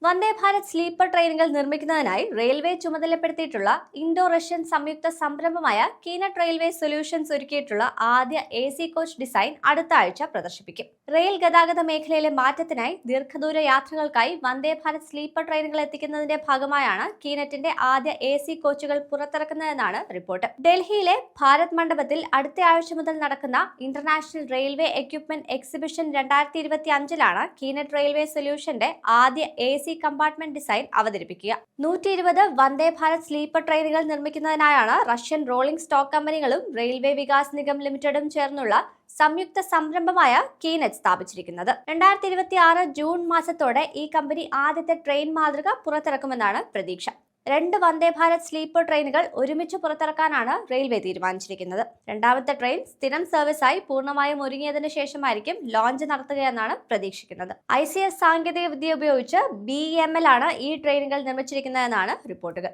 Vande Bharat sleeper ട്രെയിനുകൾ നിർമ്മിക്കുന്നതിനായി railway ചുമതലപ്പെടുത്തിയിട്ടുള്ള Indo Russian സംയുക്ത സംരംഭമായ കീനട്ട് റെയിൽവേ സൊല്യൂഷൻസ് ഒരുക്കിയിട്ടുള്ള ആദ്യ AC കോച്ച് ഡിസൈൻ അടുത്ത ആഴ്ച പ്രദർശിപ്പിക്കും. റെയിൽ ഗതാഗത മേഖലയിലെ മാറ്റത്തിനായി ദീർഘദൂര യാത്രകൾക്കായി വന്ദേ ഭാരത് സ്ലീപ്പർ ട്രെയിനുകൾ എത്തിക്കുന്നതിന്റെ ഭാഗമായാണ് കീനറ്റിന്റെ ആദ്യ AC കോച്ചുകൾ പുറത്തിറക്കുന്നതെന്നാണ് റിപ്പോർട്ട്. ഡൽഹിയിലെ ഭാരത് മണ്ഡപത്തിൽ അടുത്ത ആഴ്ച മുതൽ നടക്കുന്ന ഇന്റർനാഷണൽ റെയിൽവേ എക്യുപ്മെന്റ് എക്സിബിഷൻ 2025-ലാണ് കീനട്ട് റെയിൽവേ സൊല്യൂഷന്റെ ആദ്യ AC കമ്പാർട്ട്മെന്റ് ഡിസൈൻ അവതരിപ്പിക്കുക. 120 വന്ദേ ഭാരത് സ്ലീപ്പർ ട്രെയിനുകൾ നിർമ്മിക്കുന്നതിനായാണ് റഷ്യൻ റോളിംഗ് സ്റ്റോക്ക് കമ്പനികളും റെയിൽവേ വികാസ് നിഗം ലിമിറ്റഡും ചേർന്നുള്ള സംയുക്ത സംരംഭമായ കീനറ്റ് സ്ഥാപിച്ചിരിക്കുന്നത്. 2026 ജൂൺ മാസത്തോടെ ഈ കമ്പനി ആദ്യത്തെ ട്രെയിൻ മാതൃക പുറത്തിറക്കുമെന്നാണ് പ്രതീക്ഷ. 2 വന്ദേ ഭാരത് സ്ലീപ്പർ ട്രെയിനുകൾ ഒരുമിച്ച് പുറത്തിറക്കാനാണ് റെയിൽവേ തീരുമാനിച്ചിരിക്കുന്നത്. രണ്ടാമത്തെ ട്രെയിൻ സ്ഥിരം സർവീസായി പൂർണ്ണമായും ഒരുങ്ങിയതിനു ശേഷമായിരിക്കും ലോഞ്ച് നടത്തുകയെന്നാണ് പ്രതീക്ഷിക്കുന്നത്. ICS സാങ്കേതിക വിദ്യ ഉപയോഗിച്ച് BEML ആണ് ഈ ട്രെയിനുകൾ നിർമ്മിച്ചിരിക്കുന്നതെന്നാണ് റിപ്പോർട്ടുകൾ.